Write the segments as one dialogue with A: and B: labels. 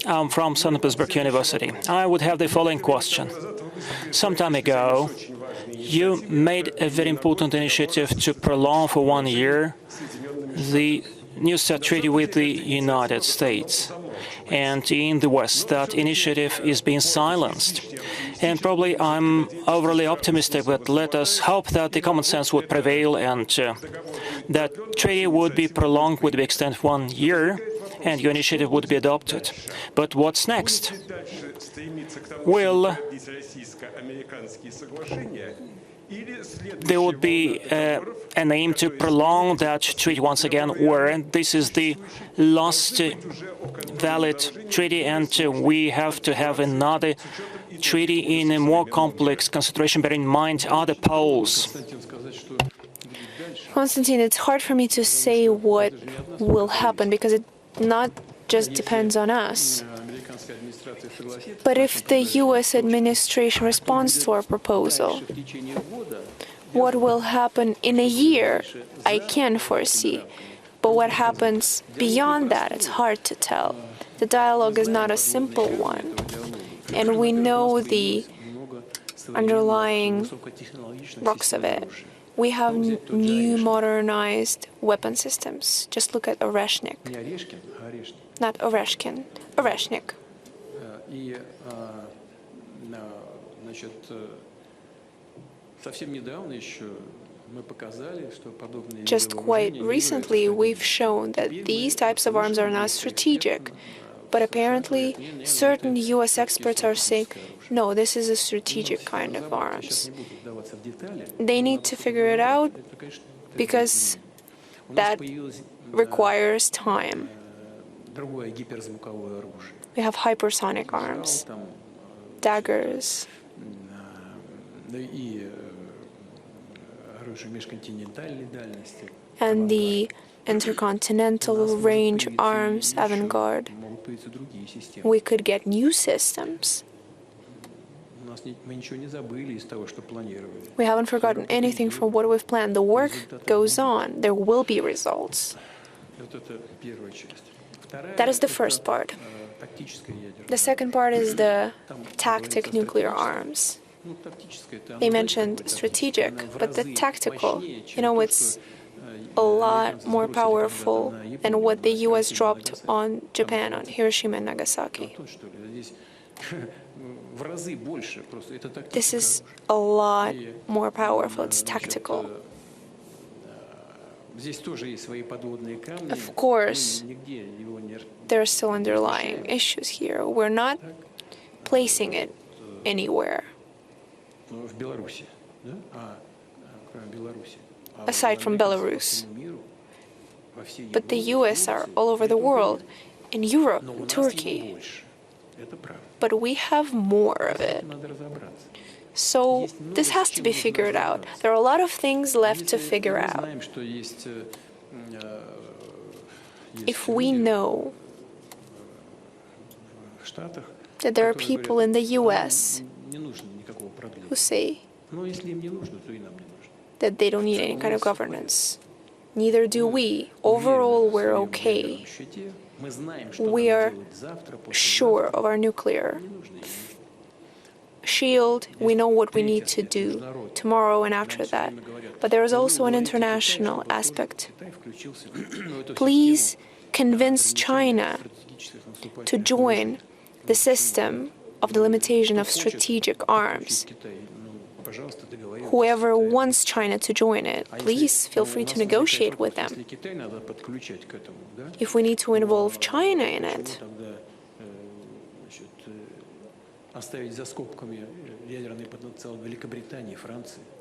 A: I'm from St. Petersburg University. I would have the following question. Some time ago, you made a very important initiative to prolong for 1 year the New START treaty with the United States. And in the West, that initiative is being silenced. And probably I'm overly optimistic, but let us hope that the common sense would prevail and that treaty would be prolonged with the extent of 1 year and your initiative would be adopted. But what's next? Will there would be an aim to prolong that treaty once again, or this is the last valid treaty and we have to have another treaty in a more complex consideration, bearing in mind other poles?
B: Konstantin, it's hard for me to say what will happen because it not just depends on us. But if the U.S. administration responds to our proposal, what will happen in a year, I can foresee. But what happens beyond that, it's hard to tell. The dialogue is not a simple one. And we know the underlying rocks of it. We have new modernized weapon systems. Just look at Oreshnik. Not Oreshkin, Oreshnik. Just quite recently, we've shown that these types of arms are not strategic. But apparently, certain U.S. experts are saying, no, this is a strategic kind of arms. They need to figure it out because that requires time. We have hypersonic arms, daggers, and the intercontinental-range arms avant-garde. We could get new systems. We haven't forgotten anything from what we've planned. The work goes on. There will be results. That is the first part. The second part is the tactic nuclear arms. They mentioned strategic, but the tactical, it's a lot more powerful than what the U.S. dropped on Japan, on Hiroshima and Nagasaki. This is a lot more powerful. It's tactical. Of course, there are still underlying issues here. We're not placing it anywhere. Aside from Belarus. But the U.S. are all over the world, in Europe, Turkey. But we have more of it. So this has to be figured out. There are a lot of things left to figure out. If we know that there are people in the U.S. who say that they don't need any kind of governance, neither do we. Overall, we're okay. We are sure of our nuclear shield. We know what we need to do tomorrow and after that. But there is also an international aspect. Please convince China to join the system of the limitation of strategic arms. Whoever wants China to join it, please feel free to negotiate with them. If we need to involve China in it,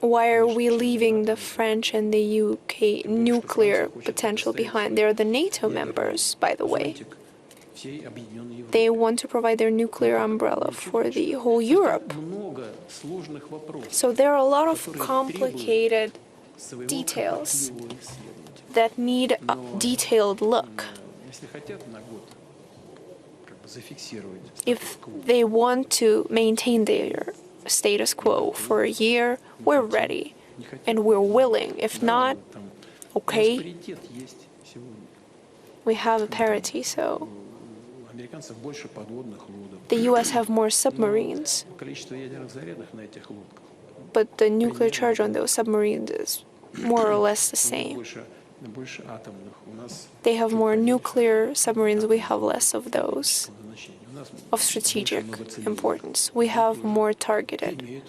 B: why are we leaving the French and the UK nuclear potential behind? They're the NATO members, by the way. They want to provide their nuclear umbrella for the whole Europe. So there are a lot of complicated details that need a detailed look. If they want to maintain their status quo for a year, we're ready and we're willing. If not, okay. We have a parity, so The US have more submarines, but the nuclear charge on those submarines is more or less the same. They have more nuclear submarines, we have less of those, of strategic importance. We have more targeted,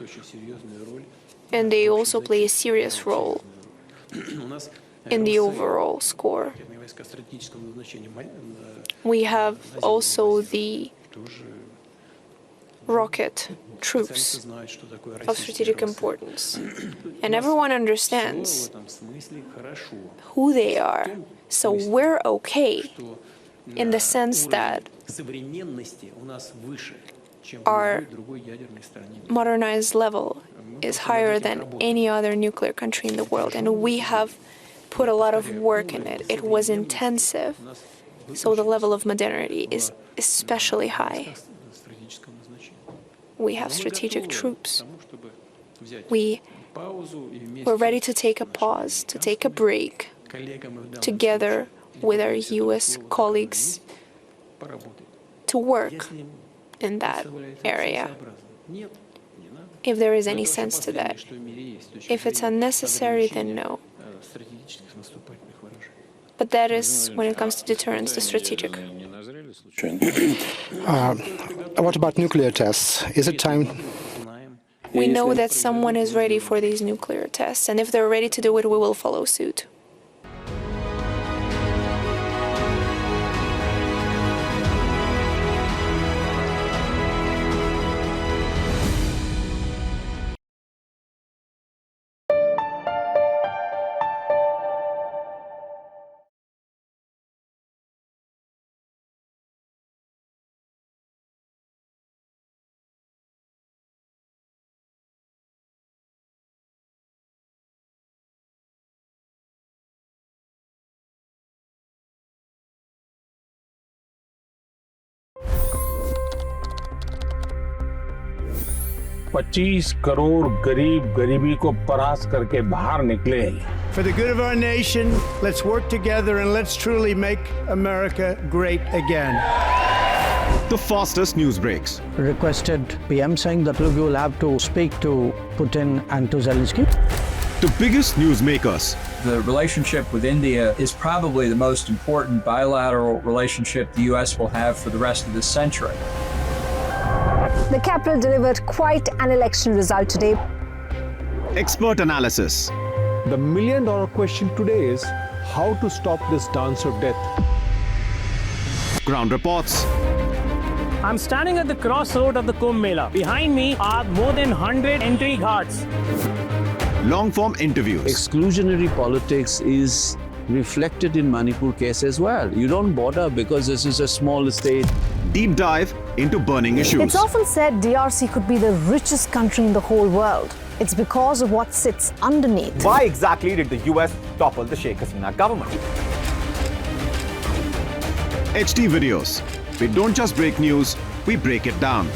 B: and they also play a serious role in the overall score. We have also the rocket troops of strategic importance. And everyone understands who they are. So we're okay in the sense that our modernized level is higher than any other nuclear country in the world. And we have put a lot of work in it. It was intensive. So the level of modernity is especially high. We have strategic troops. We were ready to take a pause, to take a break, together with our US colleagues, to work in that area. If there is any sense to that. If it's unnecessary, then no. But that is, when it comes to deterrence, the strategic.
C: What about nuclear tests? Is it time?
B: We know that someone is ready for these nuclear tests, and if they're ready to do it, we will follow suit.
D: $25 crore गरीब गरीबी को परास्त करके बाहर निकले।
E: For the good of our nation, let's work together and let's truly make America great again.
F: The fastest news breaks.
G: Requested PM saying that look, you will have to speak to Putin and to Zelensky.
F: The biggest news makers.
H: The relationship with India is probably the most important bilateral relationship the U.S. will have for the rest of this century.
I: The capital delivered quite an election result today.
F: Expert analysis.
J: The million-dollar question today is how to stop this dance of death.
F: Ground reports.
K: I'm standing at the crossroad of the Kumbh Mela. Behind me are more than 100 entry guards.
F: Long-form interviews.
L: Exclusionary politics is reflected in Manipur case as well. You don't bother because this is a small state.
F: Deep dive into burning issues.
I: It's often said DRC could be the richest country in the whole world. It's because of what sits underneath.
M: Why exactly did the US topple the Sheikh Hasina government?
F: HD videos. We don't just break news, we break it down.